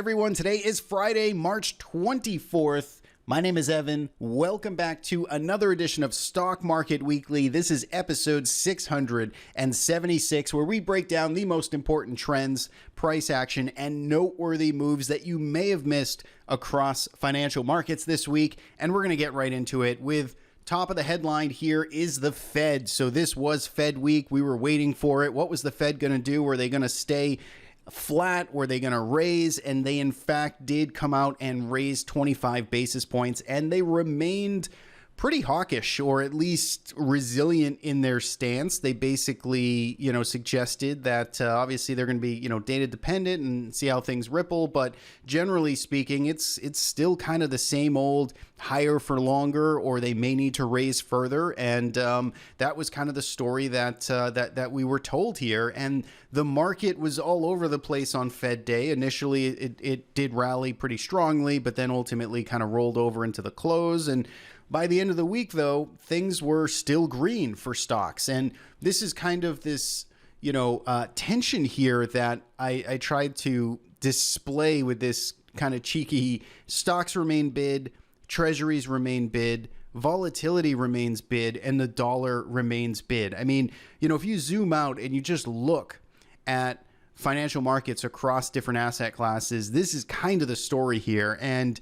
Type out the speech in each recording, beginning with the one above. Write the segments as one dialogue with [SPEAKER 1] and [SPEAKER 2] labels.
[SPEAKER 1] everyone. Today is Friday, March 24th. My name is Evan. Welcome back to another edition of Stock Market Weekly. This is episode 676, where we break down the most important trends, price action, and noteworthy moves that you may have missed across financial markets this week. And we're going to get right into it with top of the headline here is the Fed. So this was Fed week. We were waiting for it. What was the Fed going to do? Were they going to stay flat? Were they going to raise? And they in fact did come out and raise 25 basis points, and they remained pretty hawkish, or at least resilient in their stance. They basically, suggested that obviously they're going to be, data dependent and see how things ripple. But generally speaking, it's still kind of the same old higher for longer, or they may need to raise further. And that was kind of the story that we were told here. And the market was all over the place on Fed Day. Initially, it did rally pretty strongly, but then ultimately kind of rolled over into the close. And by the end of the week, though, things were still green for stocks. And this is kind of this, tension here that I tried to display with this kind of cheeky stocks remain bid, treasuries remain bid, volatility remains bid, and the dollar remains bid. I mean, if you zoom out and you just look at financial markets across different asset classes, this is kind of the story here. And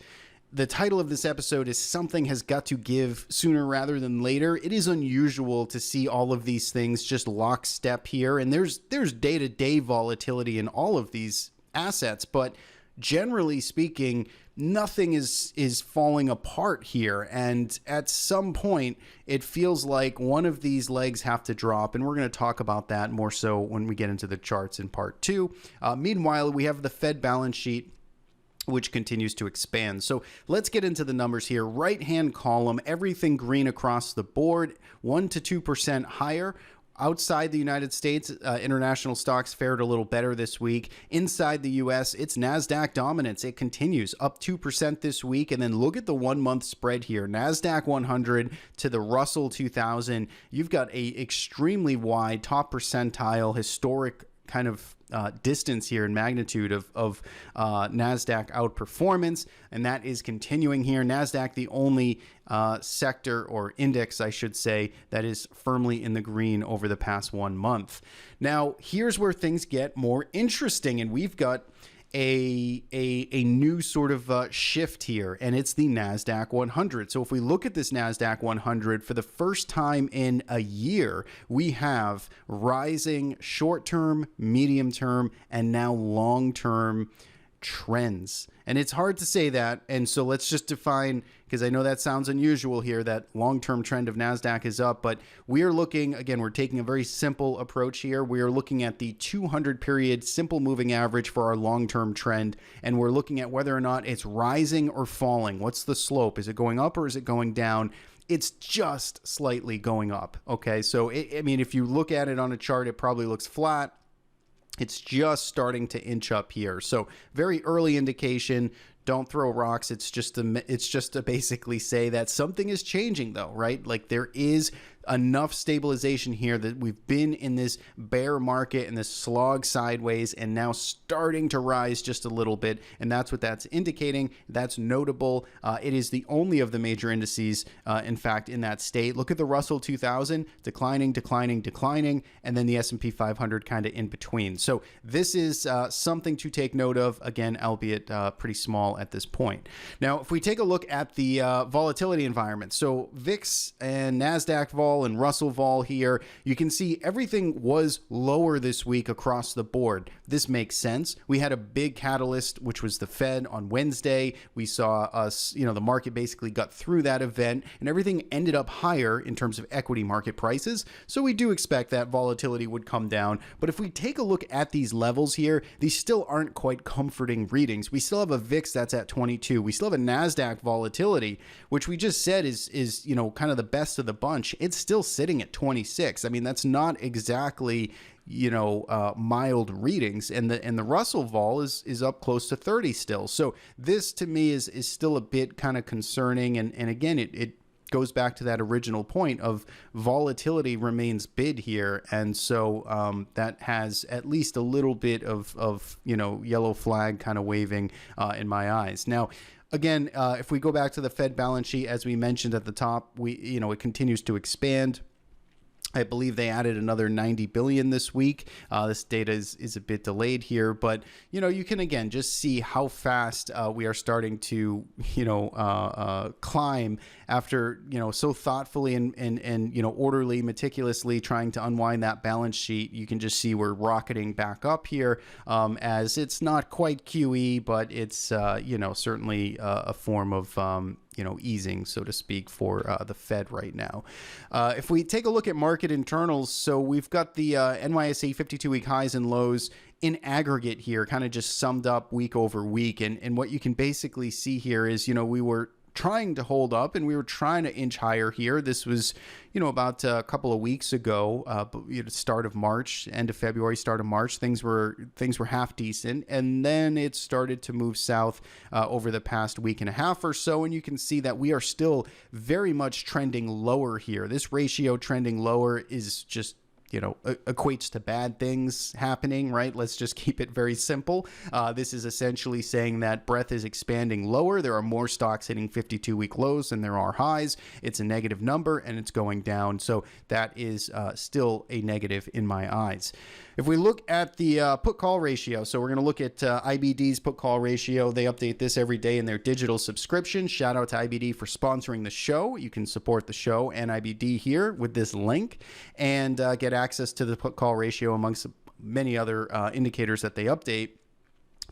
[SPEAKER 1] the title of this episode is Something Has Got to Give Sooner Rather Than Later. It is unusual to see all of these things just lockstep here. And there's day-to-day volatility in all of these assets. But generally speaking, nothing is falling apart here. And at some point, it feels like one of these legs have to drop. And we're going to talk about that more so when we get into the charts in part two. Meanwhile, we have the Fed balance sheet, which continues to expand. So let's get into the numbers here. Right-hand column, everything green across the board, 1% to 2% higher. Outside the United States, international stocks fared a little better this week. Inside the U.S., it's Nasdaq dominance. It continues up 2% this week. And then look at the 1 month spread here. Nasdaq 100 to the Russell 2000. You've got a extremely wide top percentile historic kind of distance here in magnitude of Nasdaq outperformance, and that is continuing here. Nasdaq, the only sector or index, I should say, that is firmly in the green over the past 1 month. Now, here's where things get more interesting, and we've got a new sort of shift here, and it's the Nasdaq 100. So if we look at this Nasdaq 100 for the first time in a year, we have rising short-term, medium-term, and now long-term trends. And it's hard to say that, and so let's just define, because I know that sounds unusual here, that long-term trend of Nasdaq is up, but we are looking, again, we're taking a very simple approach here. We are looking at the 200 period simple moving average for our long-term trend, and we're looking at whether or not it's rising or falling. What's the slope? Is it going up or is it going down? It's just slightly going up, okay? So, if you look at it on a chart, it probably looks flat. It's just starting to inch up here. So very early indication. Don't throw rocks. It's just to basically say that something is changing, though, right? Like there is enough stabilization here that we've been in this bear market and this slog sideways and now starting to rise just a little bit. And that's what that's indicating. That's notable. It is the only of the major indices, in fact, in that state. Look at the Russell 2000, declining, declining, declining, and then the S&P 500 kind of in between. So this is something to take note of, again, albeit pretty small at this point. Now, if we take a look at the volatility environment, so VIX and Nasdaq vol and Russell vol here, you can see everything was lower this week across the board. This makes sense. We had a big catalyst, which was the Fed on Wednesday. We saw us, the market basically got through that event and everything ended up higher in terms of equity market prices. So we do expect that volatility would come down. But if we take a look at these levels here, these still aren't quite comforting readings. We still have a VIX that's at 22. We still have a Nasdaq volatility, which we just said is kind of the best of the bunch. It's still sitting at 26. I mean, that's not exactly, mild readings, and the Russell vol is up close to 30 still. So this to me is still a bit kind of concerning, and again, it goes back to that original point of volatility remains bid here. And so that has at least a little bit of yellow flag kind of waving in my eyes. Now, again, if we go back to the Fed balance sheet, as we mentioned at the top, it continues to expand. I believe they added another 90 billion this week. This data is a bit delayed here, but you can again just see how fast we are starting to climb after so thoughtfully and orderly, meticulously trying to unwind that balance sheet. You can just see we're rocketing back up here, as it's not quite QE, but it's certainly a form of easing, so to speak, for the Fed right now. If we take a look at market internals, so we've got the NYSE 52-week highs and lows in aggregate here, kind of just summed up week over week. And what you can basically see here is, we were trying to hold up and we were trying to inch higher here. This was, about a couple of weeks ago, start of March, end of February, start of March, things were half decent. And then it started to move south over the past week and a half or so. And you can see that we are still very much trending lower here. This ratio trending lower is just equates to bad things happening, right? Let's just keep it very simple. This is essentially saying that breadth is expanding lower. There are more stocks hitting 52-week lows than there are highs. It's a negative number and it's going down. So that is still a negative in my eyes. If we look at the put call ratio, so we're going to look at IBD's put call ratio. They update this every day in their digital subscription. Shout out to IBD for sponsoring the show. You can support the show and IBD here with this link and get access to the put call ratio amongst many other indicators that they update.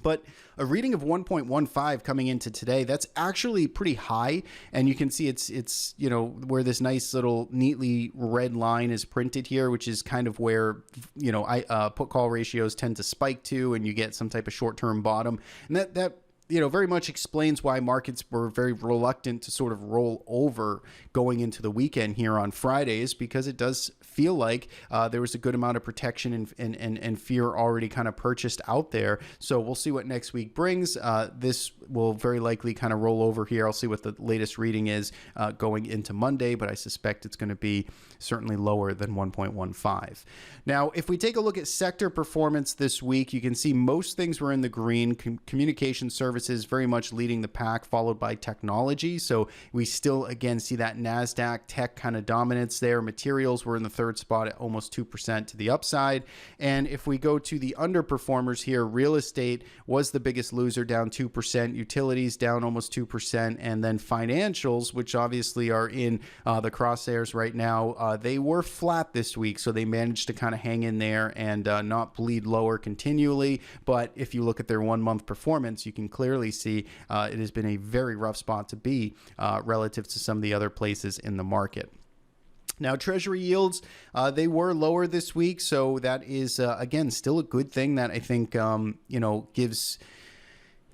[SPEAKER 1] But a reading of 1.15 coming into today, that's actually pretty high. And you can see it's where this nice little neatly red line is printed here, which is kind of where, put call ratios tend to spike to, and you get some type of short-term bottom. And that very much explains why markets were very reluctant to sort of roll over going into the weekend here on Fridays, because it does feel like there was a good amount of protection and fear already kind of purchased out there. So we'll see what next week brings. This will very likely kind of roll over here. I'll see what the latest reading is going into Monday, but I suspect it's going to be certainly lower than 1.15. Now, if we take a look at sector performance this week, you can see most things were in the green. Communication services very much leading the pack, followed by technology. So we still, again, see that Nasdaq tech kind of dominance there. Materials were in the third spot at almost 2% to the upside. And if we go to the underperformers here, real estate was the biggest loser, down 2%. Utilities down almost 2%. And then financials, which obviously are in the crosshairs right now, they were flat this week. So they managed to kind of hang in there and not bleed lower continually. But if you look at their 1 month performance, you can clearly see it has been a very rough spot to be relative to some of the other places in the market. Now, Treasury yields, they were lower this week. So that is, again, still a good thing that I think,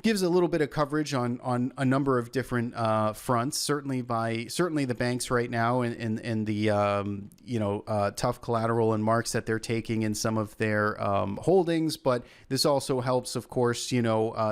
[SPEAKER 1] gives a little bit of coverage on a number of different fronts. Certainly the banks right now and the tough collateral and marks that they're taking in some of their holdings. But this also helps, of course,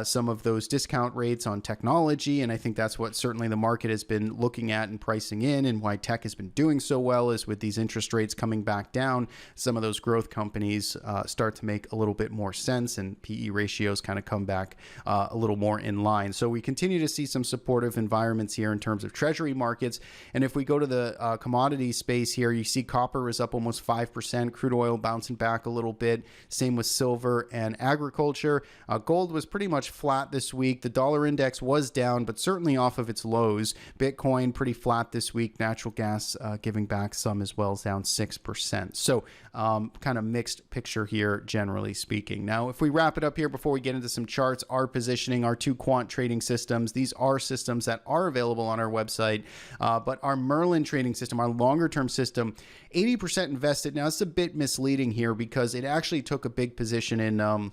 [SPEAKER 1] some of those discount rates on technology. And I think that's what certainly the market has been looking at and pricing in, and why tech has been doing so well is with these interest rates coming back down, some of those growth companies start to make a little bit more sense, and PE ratios kind of come back a little more in line. So we continue to see some supportive environments here in terms of treasury markets. And if we go to the commodity space here, you see copper is up almost 5%, crude oil bouncing back a little bit, same with silver and agriculture. Gold was pretty much flat this week. The dollar index was down, but certainly off of its lows. Bitcoin pretty flat this week. Natural gas giving back some as well, is down 6%. So kind of mixed picture here, generally speaking. Now, if we wrap it up here before we get into some charts, our positioning, our two quant trading systems, these are systems that are available on our website, but our Merlin trading system, our longer term system, 80% invested. Now, it's a bit misleading here because it actually took a big position in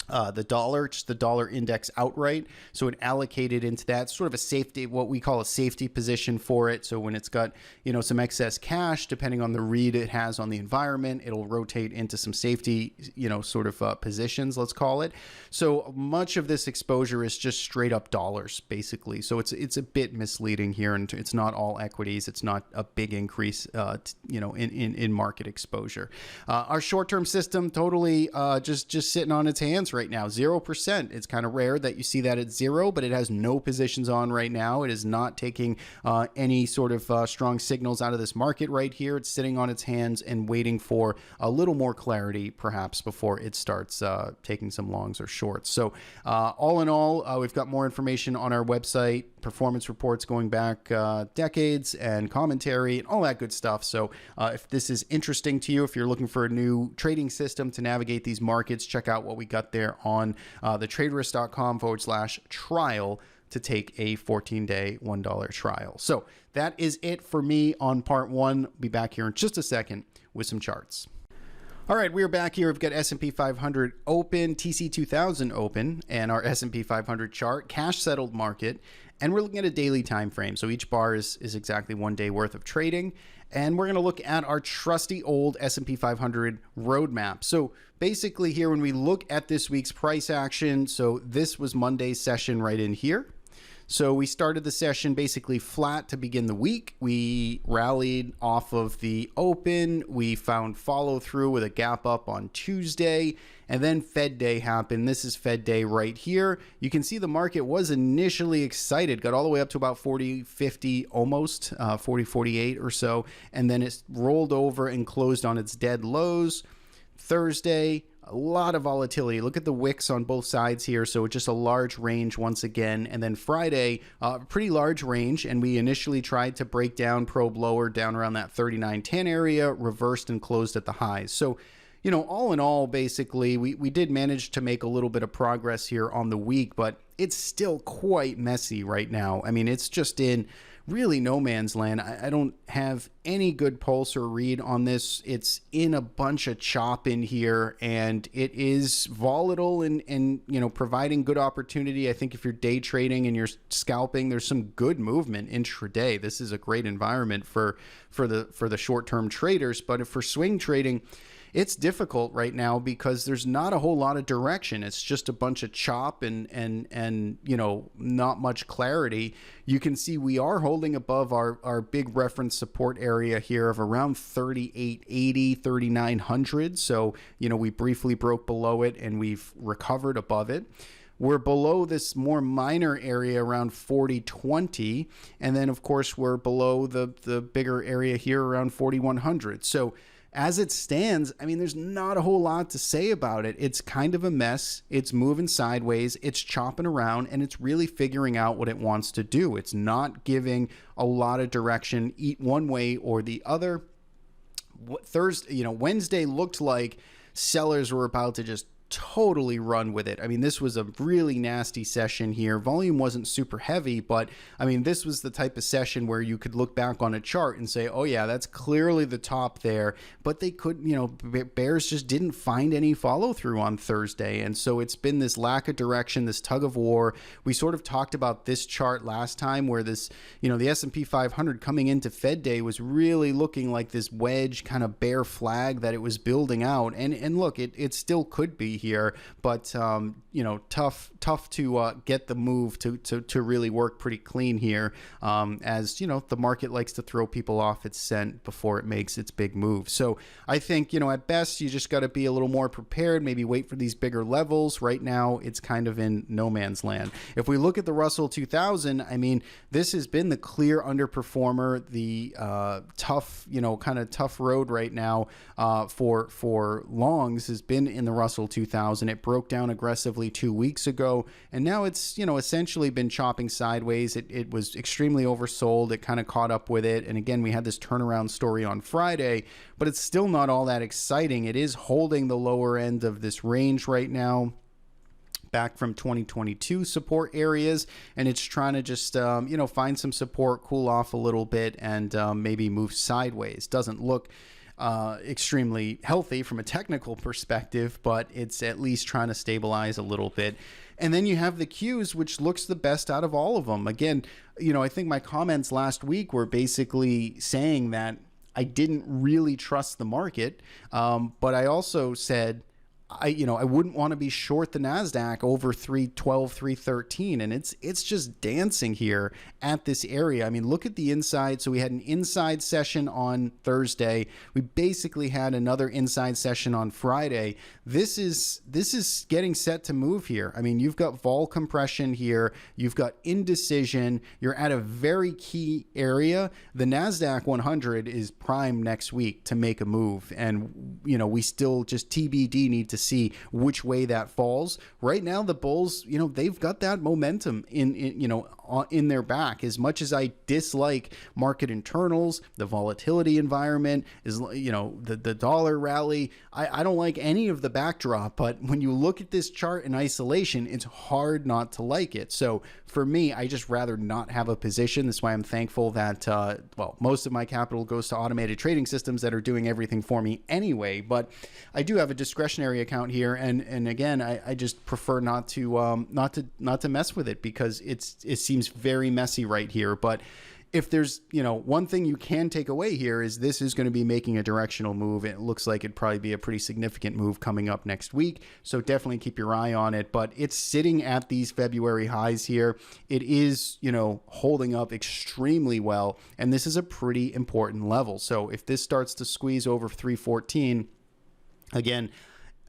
[SPEAKER 1] just the dollar index outright. So it allocated into that sort of a safety, what we call a safety position for it. So when it's got, some excess cash, depending on the read it has on the environment, it'll rotate into some safety, positions, let's call it. So much of this exposure is just straight up dollars, basically. So it's a bit misleading here, and it's not all equities. It's not a big increase, in market exposure. Our short-term system totally just sitting on its hands right now, 0%. It's kind of rare that you see that at zero, but it has no positions on right now. It is not taking any sort of strong signals out of this market right here. It's sitting on its hands and waiting for a little more clarity, perhaps, before it starts taking some longs or shorts. So all in all, we've got more information on our website, performance reports going back decades, and commentary and all that good stuff. So if this is interesting to you, if you're looking for a new trading system to navigate these markets, check out what we got there on thetraderist.com/trial to take a 14-day $1 trial. So that is it for me on part one. Be back here in just a second with some charts. All right, we're back here. We've got S&P 500 open, TC 2000 open, and our S&P 500 chart, cash settled market, and we're looking at a daily time frame. So each bar is exactly 1 day worth of trading, and we're going to look at our trusty old S&P 500 roadmap. So basically here, when we look at this week's price action, so this was Monday's session right in here. So we started the session basically flat to begin the week. We rallied off of the open. We found follow through with a gap up on Tuesday, and then Fed Day happened. This is Fed Day right here. You can see the market was initially excited, got all the way up to about 40.50, almost 40.48 or so, and then it rolled over and closed on its dead lows. Thursday, a lot of volatility. Look at the wicks on both sides here. So just a large range once again. And then Friday, pretty large range. And we initially tried to break down, probe lower down around that 39.10 area, reversed and closed at the highs. So, all in all, basically, we did manage to make a little bit of progress here on the week, but it's still quite messy right now. I mean, it's just in really no man's land. I don't have any good pulse or read on this. It's in a bunch of chop in here, and it is volatile and providing good opportunity. I think if you're day trading and you're scalping, there's some good movement intraday. This is a great environment for the short-term traders, but if for swing trading, it's difficult right now because there's not a whole lot of direction. It's just a bunch of chop and not much clarity. You can see we are holding above our big reference support area here of around 3880, 3900. So, we briefly broke below it and we've recovered above it. We're below this more minor area around 4020. And then, of course, we're below the bigger area here around 4100. So as it stands, I mean, there's not a whole lot to say about it. It's kind of a mess. It's moving sideways. It's chopping around, and it's really figuring out what it wants to do. It's not giving a lot of direction, eat one way or the other. Wednesday looked like sellers were about to just totally run with it. I mean, this was a really nasty session here. Volume wasn't super heavy, but I mean, this was the type of session where you could look back on a chart and say, oh yeah, that's clearly the top there, but they could, bears just didn't find any follow through on Thursday. And so it's been this lack of direction, this tug of war. We sort of talked about this chart last time where this, the S&P 500 coming into Fed Day was really looking like this wedge kind of bear flag that it was building out. And look, it still could be here, but tough to get the move to really work pretty clean here, as the market likes to throw people off its scent before it makes its big move. So I think at best you just got to be a little more prepared, maybe wait for these bigger levels. Right now it's kind of in no man's land. If we look at the Russell 2000, I mean, this has been the clear underperformer, the tough road right now for longs has been in the Russell 2000. It broke down aggressively 2 weeks ago, and now it's essentially been chopping sideways. It was extremely oversold. It kind of caught up with it, and again, we had this turnaround story on Friday, but it's still not all that exciting. It is holding the lower end of this range right now, back from 2022 support areas, and it's trying to just find some support, cool off a little bit, and maybe move sideways. Doesn't look extremely healthy from a technical perspective, but it's at least trying to stabilize a little bit. And then you have the Qs, which looks the best out of all of them. Again, I think my comments last week were basically saying that I didn't really trust the market, but I also said I wouldn't want to be short the Nasdaq over 312, 313, and it's just dancing here at this area. I mean, look at the inside. So we had an inside session on Thursday. We basically had another inside session on Friday. This is getting set to move here. I mean, you've got vol compression here. You've got indecision. You're at a very key area. The Nasdaq 100 is prime next week to make a move, and we still just TBD need to see which way that falls. Right now, the bulls, they've got that momentum in their back. As much as I dislike market internals, the volatility environment is, the dollar rally, I don't like any of the backdrop, but when you look at this chart in isolation, it's hard not to like it. So for me, I just rather not have a position. That's why I'm thankful that, most of my capital goes to automated trading systems that are doing everything for me anyway. But I do have a discretionary account here, and again, I just prefer not to mess with it because it seems very messy right here. But if there's one thing you can take away here is this is going to be making a directional move. It looks like it'd probably be a pretty significant move coming up next week, so definitely keep your eye on it. But it's sitting at these February highs here. It is holding up extremely well, and this is a pretty important level. So if this starts to squeeze over 314, again,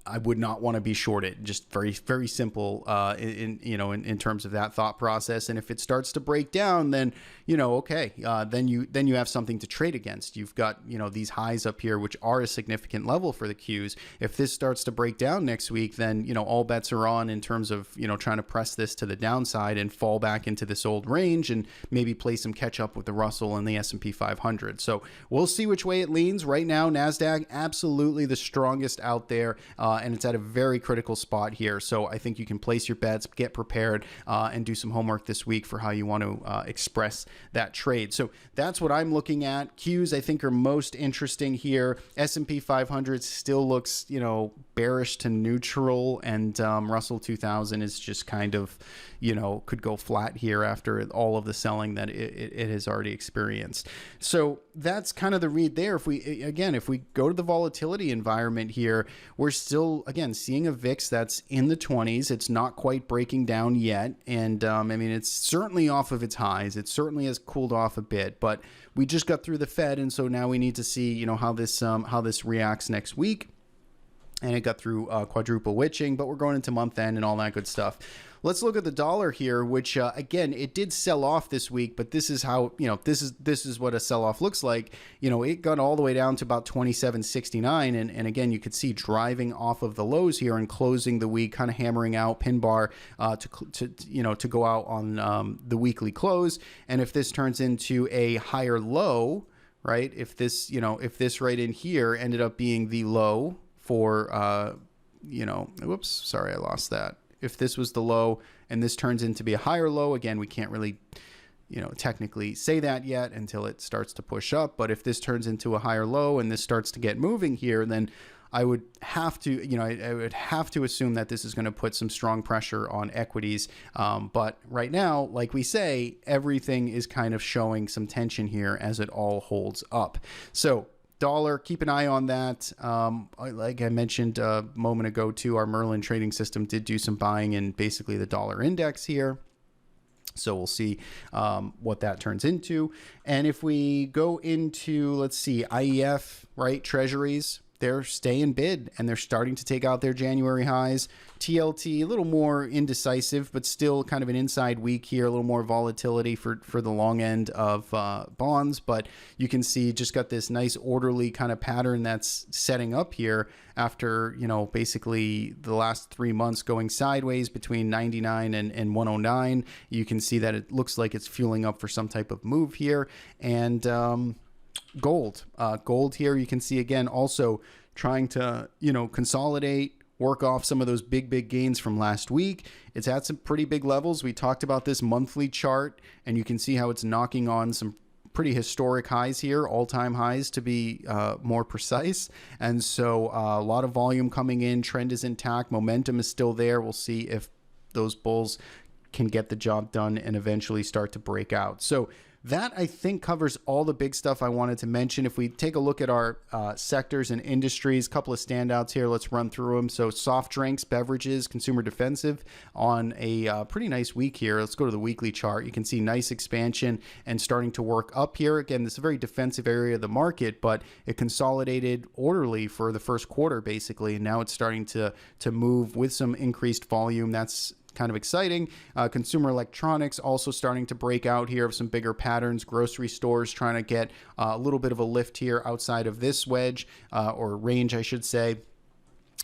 [SPEAKER 1] I would not want to be shorted. Just very, very simple in terms of that thought process. And if it starts to break down, then then you have something to trade against. You've got these highs up here, which are a significant level for the Qs. If this starts to break down next week, then all bets are on in terms of trying to press this to the downside and fall back into this old range and maybe play some catch up with the Russell and the S&P 500. So we'll see which way it leans. Right now, Nasdaq absolutely the strongest out there. And it's at a very critical spot here. So I think you can place your bets, get prepared, and do some homework this week for how you want to express that trade. So that's what I'm looking at. Qs I think are most interesting here. S&P 500 still looks, bearish to neutral, and Russell 2000 is just kind of, could go flat here after all of the selling that it has already experienced. So that's kind of the read there. If we go to the volatility environment here, we're still, again, seeing a VIX that's in the 20s. It's not quite breaking down yet. And it's certainly off of its highs. It certainly has cooled off a bit, but we just got through the Fed. And so now we need to see, how this reacts next week. And it got through quadruple witching, but we're going into month end and all that good stuff. Let's look at the dollar here, which again, it did sell off this week, but this is how, this is what a sell-off looks like. It got all the way down to about 27.69, and again, you could see driving off of the lows here and closing the week, kind of hammering out pin bar to go out on the weekly close. And if this turns into a higher low, right? If this right in here ended up being the low for whoops, sorry, I lost that. If this was the low and this turns into be a higher low, again, we can't really, technically say that yet until it starts to push up. But if this turns into a higher low and this starts to get moving here, then I would have to, I would have to assume that this is going to put some strong pressure on equities. But right now, like we say, everything is kind of showing some tension here as it all holds up. So dollar, keep an eye on that. Like I mentioned a moment ago too, our Merlin trading system did do some buying in basically the dollar index here. So we'll see what that turns into. And if we go into, let's see, IEF, right, Treasuries, they're staying bid and they're starting to take out their January highs. TLT, a little more indecisive, but still kind of an inside week here, a little more volatility for the long end of bonds. But you can see just got this nice orderly kind of pattern that's setting up here after, basically the last 3 months going sideways between 99 and 109. You can see that it looks like it's fueling up for some type of move here. And gold here, you can see again also trying to consolidate, work off some of those big gains from last week. It's at some pretty big levels. We talked about this monthly chart, and you can see how it's knocking on some pretty historic highs here, all-time highs to be more precise. And so a lot of volume coming in. Trend is intact. Momentum is still there. We'll see if those bulls can get the job done and eventually start to break out. So that, I think, covers all the big stuff I wanted to mention. If we take a look at our sectors and industries, a couple of standouts here, let's run through them. So soft drinks, beverages, consumer defensive on a pretty nice week here. Let's go to the weekly chart. You can see nice expansion and starting to work up here. Again, this is a very defensive area of the market, but it consolidated orderly for the first quarter, basically, and now it's starting to move with some increased volume. That's kind of exciting. Consumer electronics also starting to break out here of some bigger patterns. Grocery stores trying to get a little bit of a lift here outside of this wedge or range, I should say.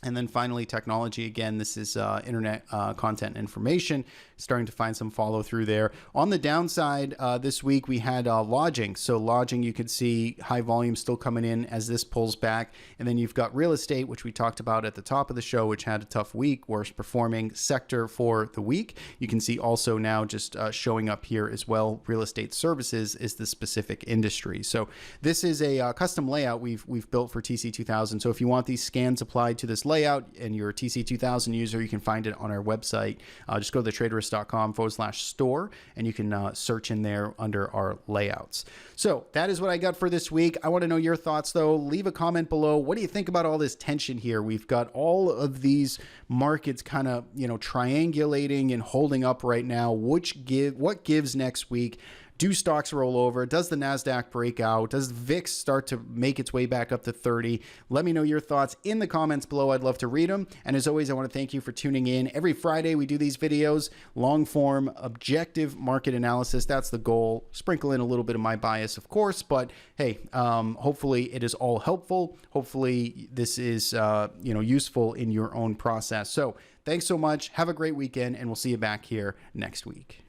[SPEAKER 1] And then finally, technology. Again, this is internet content and information, starting to find some follow through there. On the downside, this week we had lodging. So lodging, you could see high volume still coming in as this pulls back. And then you've got real estate, which we talked about at the top of the show, which had a tough week, worst performing sector for the week. You can see also now just showing up here as well, real estate services is the specific industry. So this is a custom layout we've built for TC2000. So if you want these scans applied to this layout and you're a TC2000 user, you can find it on our website. Just go to thetraderist.com/store and you can search in there under our layouts. So that is what I got for this week. I want to know your thoughts though. Leave a comment below. What do you think about all this tension here? We've got all of these markets kind of, triangulating and holding up right now. What gives next week? Do stocks roll over? Does the Nasdaq break out? Does VIX start to make its way back up to 30? Let me know your thoughts in the comments below. I'd love to read them. And as always, I want to thank you for tuning in. Every Friday, we do these videos, long form, objective market analysis. That's the goal. Sprinkle in a little bit of my bias, of course, but hey, hopefully it is all helpful. Hopefully this is, useful in your own process. So thanks so much. Have a great weekend, and we'll see you back here next week.